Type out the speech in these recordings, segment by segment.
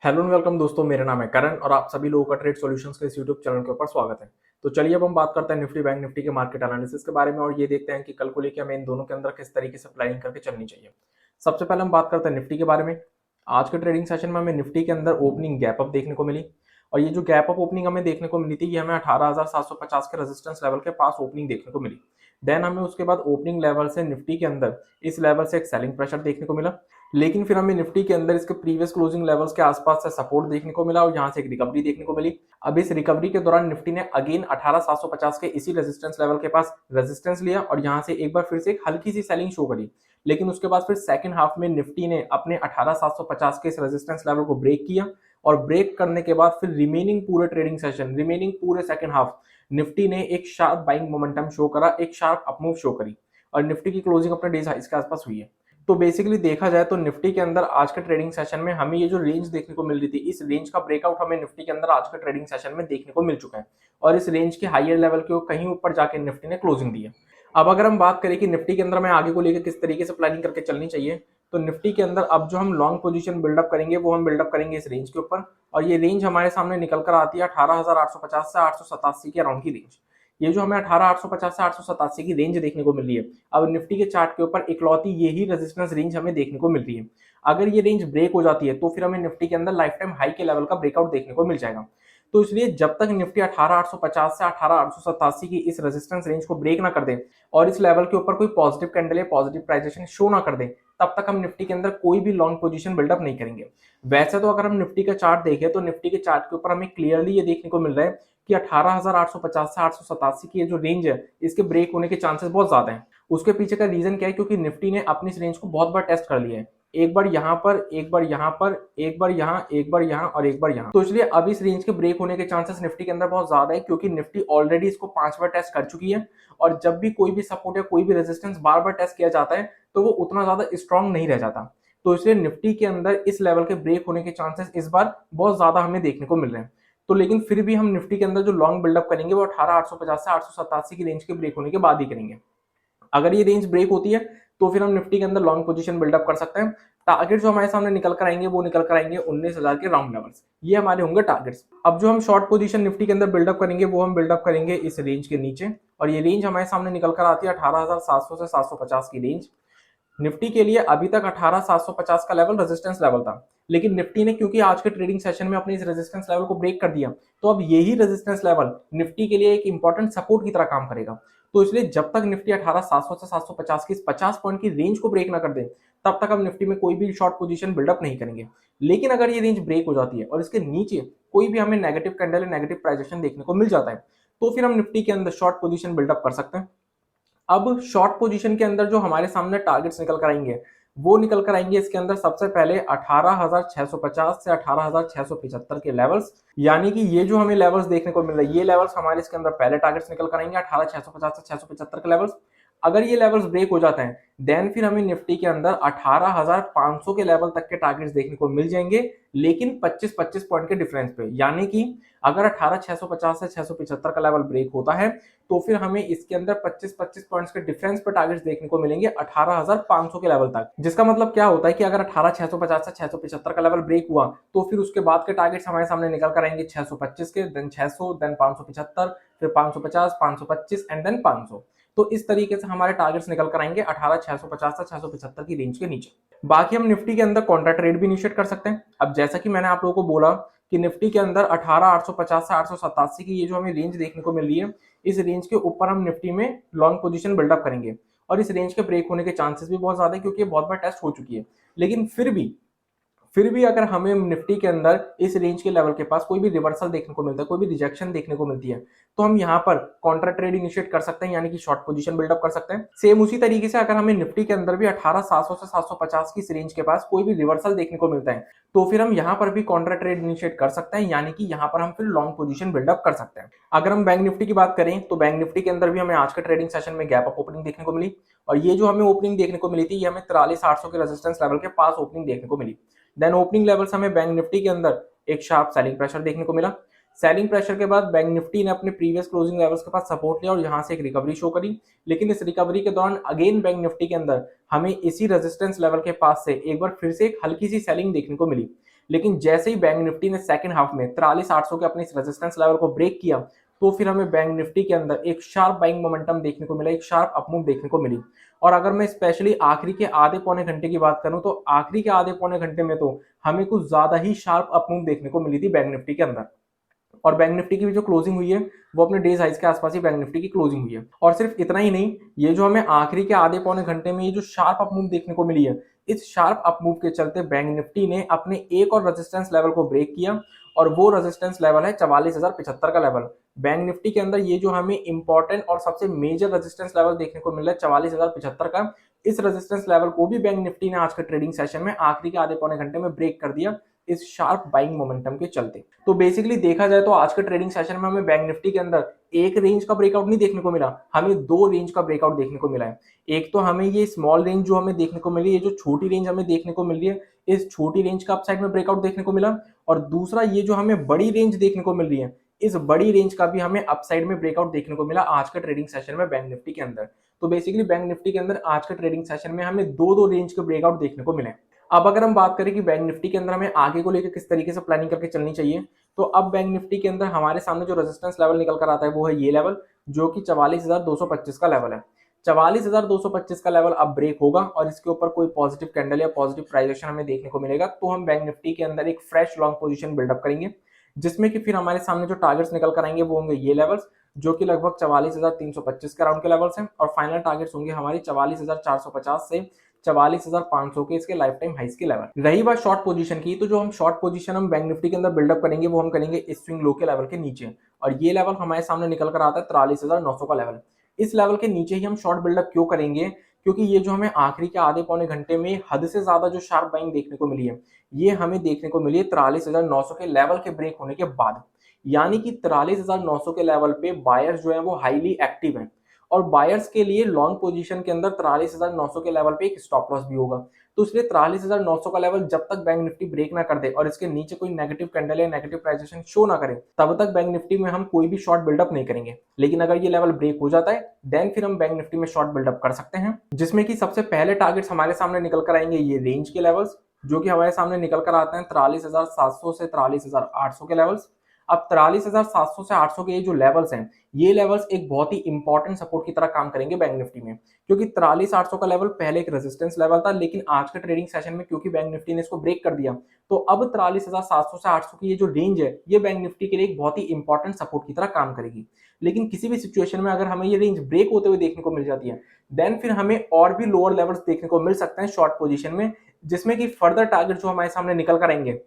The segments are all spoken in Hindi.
हेलो एंड वेलकम दोस्तों, मेरा नाम है करण और आप सभी लोगों का ट्रेड सॉल्यूशंस के इस यूट्यूब चैनल के ऊपर स्वागत है। तो चलिए अब हम बात करते हैं निफ्टी बैंक निफ्टी के मार्केट एनालिसिस के बारे में और ये देखते हैं कि कल को लेकर हमें इन दोनों के अंदर किस तरीके से प्लानिंग करके चलनी चाहिए। सबसे पहले हम बात करते हैं निफ्टी के बारे में। आज के ट्रेडिंग सेशन में हमें निफ्टी के अंदर ओपनिंग गैप अप देखने को मिली और ये जो गैप अप ओपनिंग हमें देखने को मिली थी ये हमें 18,750 के रेजिस्टेंस लेवल के पास ओपनिंग देखने को मिली। देन हमें उसके बाद ओपनिंग लेवल से निफ्टी के अंदर इस लेवल से एक सेलिंग प्रेशर देखने को मिला, लेकिन फिर हमें निफ्टी के अंदर इसके प्रीवियस क्लोजिंग लेवल्स के आसपास से सपोर्ट देखने को मिला और यहां से एक रिकवरी देखने को मिली। अब इस रिकवरी के दौरान निफ्टी ने अगेन 18,750 के इसी रेजिस्टेंस लेवल के पास रेजिस्टेंस लिया और यहां से एक बार फिर से एक हल्की सी सेलिंग शो करी, लेकिन उसके बाद फिर सेकंड हाफ में निफ्टी ने अपने 18,750 के इस रेजिस्टेंस लेवल को ब्रेक किया और ब्रेक करने के बाद फिर रिमेनिंग पूरे सेकंड हाफ निफ्टी ने एक शार्प बाइंग मोमेंटम शो करा, एक शार्प अपमूव शो करी और निफ्टी की क्लोजिंग अपने डेज हाइस के आसपास हुई है। तो बेसिकली देखा जाए तो निफ्टी के अंदर आज के ट्रेडिंग सेशन में हमें ये जो रेंज देखने को मिल रही थी, इस रेंज का ब्रेकआउट हमें निफ्टी के अंदर आज के ट्रेडिंग सेशन में देखने को मिल चुका है और इस रेंज के हायर लेवल के कहीं ऊपर जाके निफ्टी ने क्लोजिंग दी है। अब अगर हम बात करें कि निफ्टी के अंदर में आगे को लेकर किस तरीके से प्लानिंग करके चलनी चाहिए, तो निफ्टी के अंदर अब जो हम लॉन्ग पोजीशन बिल्डअप करेंगे वो हम बिल्डअप करेंगे इस रेंज के ऊपर और ये रेंज हमारे सामने निकल कर आती है 18,850 से 887 के अराउंड की रेंज। ये जो हमें 18,850 से 887 की रेंज देखने को मिल रही है, अब निफ्टी के चार्ट के ऊपर इकलौती यही रेजिस्टेंस रेंज हमें देखने को मिल रही है। अगर ये रेंज ब्रेक हो जाती है तो फिर हमें निफ्टी के अंदर लाइफ टाइम हाई के लेवल का ब्रेकआउट देखने को मिल जाएगा। तो इसलिए जब तक निफ्टी 18,850 से 18,887 की इस रेजिस्टेंस रेंज को ब्रेक ना कर दे और इस लेवल के ऊपर कोई पॉजिटिव कैंडल या पॉजिटिव प्राइजेशन शो ना कर दे, तब तक हम निफ्टी के अंदर कोई भी लॉन्ग पोजीशन बिल्डअप नहीं करेंगे। वैसे तो अगर हम निफ्टी का चार्ट देखें तो निफ्टी के चार्ट के ऊपर हमें क्लियरली ये देखने को मिल रहा है कि 18,850 से 887 की ये जो रेंज है इसके ब्रेक होने के चांसेस बहुत ज्यादा हैं। उसके पीछे का रीजन क्या है? क्योंकि निफ्टी ने अपनी इस रेंज को बहुत बार टेस्ट कर लिया है, एक बार यहाँ पर, एक बार यहाँ पर, एक बार यहाँ, एक बार यहाँ और एक बार यहाँ। तो इसलिए अब इस रेंज के ब्रेक होने के चांसेस निफ्टी के अंदर बहुत ज्यादा है, क्योंकि निफ्टी ऑलरेडी इसको 5 बार टेस्ट कर चुकी है और जब भी कोई भी सपोर्ट या कोई भी रेजिस्टेंस बार बार टेस्ट किया जाता है तो वो उतना ज्यादा स्ट्रांग नहीं रह जाता। तो इसलिए निफ्टी के अंदर इस लेवल के ब्रेक होने के चांसेस इस बार बहुत ज्यादा हमें देखने को मिल रहे हैं। तो लेकिन फिर भी हम निफ्टी के अंदर जो लॉन्ग बिल्डअप करेंगे वो 18,850 से 887 की रेंज के ब्रेक होने के बाद ही करेंगे। अगर ये रेंज ब्रेक होती है तो फिर हम निफ्टी के अंदर लॉन्ग पोजीशन बिल्डअप कर सकते हैं। टारगेट जो हमारे सामने निकल कर आएंगे वो निकल कर आएंगे 19,000 के राउंड लेवल्स, ये हमारे होंगे टारगेट्स। अब जो हम शॉर्ट पोजीशन निफ्टी के अंदर बिल्डअप करेंगे वो हम बिल्डअप करेंगे इस रेंज के नीचे और ये रेंज हमारे सामने निकल कर आती है 18,700 से 750 की रेंज। निफ्टी के लिए अभी तक 18,750 का लेवल रेजिस्टेंस लेवल था, लेकिन निफ्टी ने क्योंकि आज के ट्रेडिंग सेशन में अपने इस रेजिस्टेंस लेवल को ब्रेक कर दिया, तो अब यही रेजिस्टेंस लेवल निफ्टी के लिए एक इंपॉर्टेंट सपोर्ट की तरह काम करेगा। तो इसलिए जब तक निफ्टी 18,700 से 750 की इस 50 पॉइंट की रेंज को ब्रेक ना कर दे, तब तक हम निफ्टी में कोई भी शॉर्ट पोजीशन बिल्डअप नहीं करेंगे। लेकिन अगर ये रेंज ब्रेक हो जाती है और इसके नीचे कोई भी हमें नेगेटिव कैंडल या नेगेटिव प्राइजेशन देखने को मिल जाता है, तो फिर हम निफ्टी के अंदर शॉर्ट पोजीशन बिल्डअप कर सकते हैं। अब शॉर्ट पोजीशन के अंदर जो हमारे सामने टारगेट्स निकल कर आएंगे वो निकल कर आएंगे इसके अंदर सबसे पहले 18,650 से 18,675 के लेवल्स, यानी कि ये जो हमें लेवल्स देखने को मिल रहे हैं ये लेवल्स हमारे इसके अंदर पहले टारगेट्स निकल कर आएंगे 18,650 से 675 के लेवल्स। अगर ये लेवल्स ब्रेक हो जाते हैं देन फिर हमें निफ्टी के अंदर 18,500 के लेवल तक के टारगेट्स देखने को मिल जाएंगे, लेकिन 25-25 पॉइंट के डिफरेंस पे। यानी कि अगर 18,650 से 675 का लेवल ब्रेक होता है तो फिर हमें इसके अंदर 25-25 पॉइंट्स के डिफरेंस पे टारगेट्स देखने को मिलेंगे 18,500 के लेवल तक। जिसका मतलब क्या होता है कि अगर 18,650 से 675 का लेवल ब्रेक हुआ तो फिर उसके बाद के टारगेट्स हमारे सामने निकल कर आएंगे 625 के, देन 600, देन 575, फिर 550, 525 एंड देन 500। तो इस तरीके से हमारे टारगेट्स निकल कर आएंगे 18,650 से 675 की रेंज के नीचे। बाकी हम निफ्टी के अंदर कॉन्ट्रा ट्रेड भी इनिशिएट कर सकते हैं। अब जैसा कि मैंने आप लोगों को बोला कि निफ्टी के अंदर 18,850 से 887 की ये जो हमें रेंज देखने को मिल रही है, इस रेंज के ऊपर हम निफ्टी में लॉन्ग पोजीशन बिल्डअप करेंगे और इस रेंज के ब्रेक होने के चांसेस भी बहुत ज्यादा है, क्योंकि ये बहुत बार टेस्ट हो चुकी है। लेकिन फिर भी अगर हमें निफ्टी के अंदर इस रेंज के लेवल के पास कोई भी रिवर्सल देखने को मिलता है, कोई भी रिजेक्शन देखने को मिलती है, तो हम यहाँ पर कॉन्ट्रा ट्रेड इनिशिएट कर सकते हैं, यानी कि शॉर्ट पोजीशन बिल्डअप कर सकते हैं। सेम उसी तरीके से अगर हमें निफ्टी के अंदर भी 18,700 से 750 की इस रेंज के पास कोई भी रिवर्सल देखने को मिलता है, तो फिर हम यहाँ पर भी कॉन्ट्रा ट्रेड इनिशिएट कर सकते हैं, यानी कि यहाँ पर हम फिर लॉन्ग पोजीशन बिल्डअप कर सकते हैं। अगर हम बैंक निफ्टी की बात करें तो बैंक निफ्टी के अंदर भी हमें आज के ट्रेडिंग सेशन में गैप अप ओपनिंग देखने को मिली और ये जो हमें ओपनिंग देखने को मिली थी ये हमें 43,800 के रेजिस्टेंस लेवल के पास ओपनिंग देखने को मिली। देन ओपनिंग लेवल्स हमें बैंक निफ्टी के अंदर एक शार्प सेलिंग प्रेशर देखने को मिला। सेलिंग प्रेशर के बाद बैंक निफ्टी ने अपने प्रीवियस क्लोजिंग लेवल्स के पास सपोर्ट लिया और यहां से एक रिकवरी शो करी, लेकिन इस रिकवरी के दौरान अगेन बैंक निफ्टी के अंदर हमें इसी रेजिस्टेंस लेवल के पास से एक बार फिर से एक हल्की सी सेलिंग देखने को मिली। लेकिन जैसे ही बैंक निफ्टी ने सेकंड हाफ में 43,800 के अपने इस रेजिस्टेंस लेवल को ब्रेक किया, तो फिर हमें बैंक निफ्टी के अंदर एक शार्प बाइंग मोमेंटम देखने को मिला, एक शार्प अपमूव देखने को मिली। और अगर मैं स्पेशली आखिरी के आधे पौने घंटे की बात करूं, तो आखिरी के आधे पौने घंटे में तो हमें कुछ ज्यादा ही शार्प अपमूव देखने को मिली थी बैंक निफ्टी के अंदर। और बैंक निफ्टी की भी जो क्लोजिंग हुई है वो अपने डेज हाइज के आसपास ही बैंक निफ्टी की क्लोजिंग हुई है। और सिर्फ इतना ही नहीं, ये जो हमें आखिरी के आधे पौने घंटे में ये जो शार्प अपमूव देखने को मिली है, इस शार्प अपमूव के चलते बैंक निफ्टी ने अपने एक और रेजिस्टेंस लेवल को ब्रेक किया, और वो रेजिस्टेंस लेवल है 44,075 का लेवल। बैंक निफ्टी के अंदर ये जो हमें इंपॉर्टेंट और सबसे मेजर रेजिस्टेंस लेवल देखने को मिल रहा है 44,075 का, इस रेजिस्टेंस लेवल को भी बैंक निफ्टी ने आज के ट्रेडिंग सेशन में आखिरी के आधे पौने घंटे में ब्रेक कर दिया, इस शार्प बाइंग मोमेंटम के चलते। तो बेसिकली देखा जाए तो आज के ट्रेडिंग सेशन में हमें बैंक निफ्टी के अंदर एक रेंज का ब्रेकआउट नहीं देखने को मिला, हमें दो रेंज का ब्रेकआउट देखने को मिला है। एक तो हमें ये स्मॉल रेंज जो हमें देखने को मिली, ये जो छोटी रेंज हमें देखने को मिल रही है, इस छोटी रेंज का अपसाइड में ब्रेकआउट देखने को मिला। और दूसरा ये जो हमें बड़ी रेंज देखने को मिल रही है, इस बड़ी रेंज का भी हमें अपसाइड में ब्रेकआउट देखने को मिला आज के ट्रेडिंग सेशन में बैंक निफ्टी के अंदर। तो बेसिकली बैंक निफ्टी के अंदर आज के ट्रेडिंग सेशन में हमें दो दो रेंज के ब्रेकआउट देखने को मिले। अब अगर हम बात करें कि बैंक निफ्टी के अंदर हमें आगे को लेकर किस तरीके से प्लानिंग करके चलनी चाहिए, तो अब बैंक निफ्टी के अंदर हमारे सामने जो रेजिस्टेंस लेवल निकल कर आता है वो है ये लेवल, जो कि 44,225 का लेवल है। 44,225 का लेवल अब ब्रेक होगा और इसके ऊपर कोई पॉजिटिव कैंडल या पॉजिटिव प्राइजेशन हमें देखने को मिलेगा, तो हम बैंक निफ्टी के अंदर एक फ्रेश लॉन्ग पोजीशन बिल्डअप करेंगे, जिसमें कि फिर हमारे सामने जो टारगेट्स निकल कर आएंगे वो होंगे ये लेवल्स, जो कि लगभग 44,325 के राउंड के लेवल्स हैं। और फाइनल टारगेट्स होंगे हमारी 44,450 से 44,500 के इसके लाइफ टाइम हाइस के लेवल। रही बात शॉर्ट पोजीशन की, तो जो हम शॉर्ट पोजीशन हम बैंक निफ्टी के अंदर बिल्डअप करेंगे वो हम करेंगे इस स्विंग लो के लेवल के नीचे, और ये लेवल हमारे सामने निकल कर आता है 43,900 का लेवल। इस लेवल के नीचे ही हम शॉर्ट बिल्डअप क्यों करेंगे, क्योंकि ये जो हमें आखिरी के आधे पौने घंटे में हद से ज्यादा जो शार्प बाइंग देखने को मिली है, ये हमें देखने को मिली है 43,900 के लेवल के ब्रेक होने के बाद। यानी कि 43,900 के लेवल पे बायर्स जो है वो हाईली एक्टिव हैं, और बायर्स के लिए लॉन्ग पोजीशन के अंदर 43,900 के लेवल पे एक स्टॉप लॉस भी होगा। तो इसलिए 43,900 का लेवल जब तक बैंक निफ्टी ब्रेक ना कर दे और इसके नीचे कोई नेगेटिव कैंडल या नेगेटिव प्राइजेशन शो ना करे, तब तक बैंक निफ्टी में हम कोई भी शॉर्ट बिल्डअप नहीं करेंगे। लेकिन अगर ये लेवल ब्रेक हो जाता है, देन फिर हम बैंक निफ्टी में शॉर्ट बिल्डअप कर सकते हैं, जिसमें कि सबसे पहले टारगेट्स हमारे सामने निकल कर आएंगे ये रेंज के लेवल्स, जो कि हमारे सामने निकल कर आते हैं 43,700 से 43,800 के लेवल्स। अब 43,700 से 800 के ये जो लेवल्स हैं, ये लेवल्स एक बहुत ही इंपॉर्टेंट सपोर्ट की तरह काम करेंगे बैंक निफ्टी में, क्योंकि 43,800 का लेवल पहले एक रेजिस्टेंस लेवल था, लेकिन आज के ट्रेडिंग सेशन में क्योंकि बैंक निफ्टी ने इसको ब्रेक कर दिया, तो अब 43,700 से 800 की ये जो रेंज है, ये बैंक निफ्टी के लिए एक बहुत ही इंपॉर्टेंट सपोर्ट की तरह काम करेगी। लेकिन किसी भी सिचुएशन में अगर हमें ये रेंज ब्रेक होते हुए देखने को मिल जाती है, देन फिर हमें और भी लोअर लेवल्स देखने को मिल सकते हैं शॉर्ट पोजीशन में, जिसमें कि फर्दर टारगेट जो हमारे सामने निकल कर आएंगे,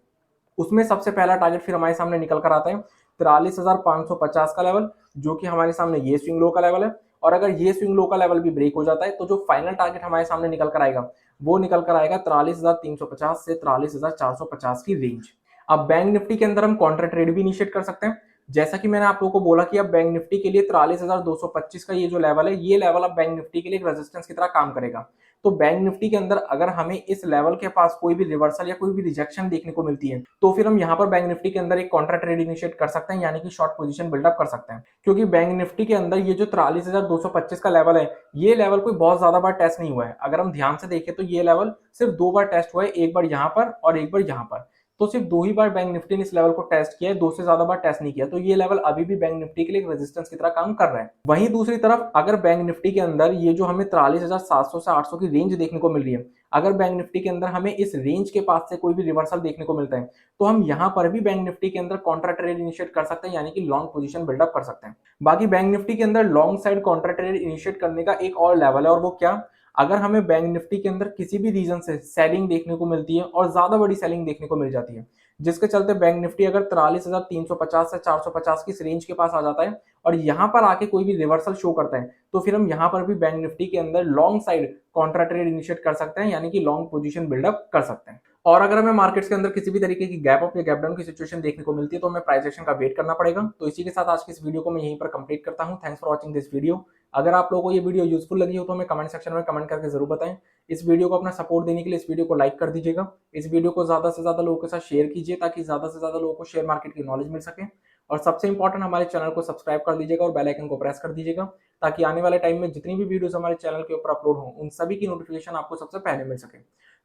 उसमें सबसे पहला टारगेट फिर हमारे सामने निकल कर आता है 43,550 का लेवल, जो कि हमारे सामने ये स्विंग लो का लेवल है। और अगर ये स्विंग लो का लेवल भी ब्रेक हो जाता है, तो जो फाइनल टारगेट हमारे सामने निकल कर आएगा वो निकल कर आएगा 43,350 से 43,450 की रेंज। अब बैंक निफ्टी के अंदर हम कॉन्ट्रा ट्रेड भी इनिशिएट कर सकते हैं, जैसा कि मैंने आप लोगों को बोला कि अब बैंक निफ्टी के लिए 43,225 का ये जो लेवल है, ये लेवल अब बैंक निफ्टी के लिए एक रेजिस्टेंस की तरह काम करेगा। तो बैंक निफ्टी के अंदर अगर हमें इस लेवल के पास कोई भी रिवर्सल या कोई भी रिजेक्शन देखने को मिलती है, तो फिर हम यहाँ पर बैंक निफ्टी के अंदर एक कॉन्ट्रा ट्रेड इनिशिएट कर सकते हैं, यानी कि शॉर्ट पोजीशन बिल्डअप कर सकते हैं। क्योंकि बैंक निफ्टी के अंदर ये जो 43,225 का लेवल है, ये लेवल कोई बहुत ज्यादा बार टेस्ट नहीं हुआ है। अगर हम ध्यान से देखें तो ये लेवल सिर्फ दो बार टेस्ट हुआ है, एक बार यहाँ पर और एक बार यहाँ पर। तो सिर्फ दो ही बार बैंक निफ्टी ने इस लेवल को टेस्ट किया है, दो से ज्यादा बार टेस्ट नहीं किया। तो ये लेवल अभी भी बैंक निफ्टी के लिए एक रेजिस्टेंस की तरह काम कर रहा है। वहीं दूसरी तरफ अगर बैंक निफ्टी के अंदर ये जो हमें 43,700 से 800 की रेंज देखने को मिल रही है, अगर बैंक निफ्टी के अंदर हमें इस रेंज के पास से कोई भी रिवर्सल देखने को मिलता है, तो हम यहाँ पर भी बैंक निफ्टी के अंदर कॉन्ट्रा ट्रेड इनिशिएट कर सकते हैं, यानी कि लॉन्ग पोजीशन बिल्डअप कर सकते हैं। बाकी बैंक निफ्टी के अंदर long side Contra trade initiate करने का एक और लेवल है, और वो क्या, अगर हमें बैंक निफ्टी के अंदर किसी भी रीजन से सेलिंग देखने को मिलती है और ज्यादा बड़ी सेलिंग देखने को मिल जाती है, जिसके चलते बैंक निफ्टी अगर 43,350 से 450 की रेंज के पास आ जाता है और यहाँ पर आके कोई भी रिवर्सल शो करता है, तो फिर हम यहाँ पर भी बैंक निफ्टी के अंदर long side Contra trade initiate कर सकते हैं, यानी कि लॉन्ग पोजीशन बिल्डअप कर सकते हैं। और अगर हमें मार्केट्स के अंदर किसी भी तरीके की गैप अप या गैप डाउन की सिचुएशन देखने को मिलती है, तो हमें प्राइस एक्शन का वेट करना पड़ेगा। तो इसी के साथ आज की इस वीडियो को मैं यहीं पर कंप्लीट करता हूं। Thanks for watching this video. अगर आप लोगों को ये वीडियो यूजफुल लगी हो तो हमें कमेंट सेक्शन में कमेंट करके जरूर बताएं। इस वीडियो को अपना सपोर्ट देने के लिए इस वीडियो को लाइक कर दीजिएगा। इस वीडियो को ज्यादा से ज्यादा लोगों के साथ शेयर कीजिए, ताकि ज्यादा से ज्यादा लोगों को शेयर मार्केट की नॉलेज मिल सके। और सबसे इंपॉर्टेंट, हमारे चैनल को सब्सक्राइब कर दीजिएगा और बेल आइकन को प्रेस कर दीजिएगा, ताकि आने वाले टाइम में जितनी भी वीडियोस हमारे चैनल के ऊपर अपलोड हो, उन सभी की नोटिफिकेशन आपको सबसे पहले मिल सके।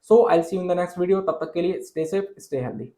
So I will see you in the next video. तब तक के लिए स्टे सेफ, स्टे हेल्दी।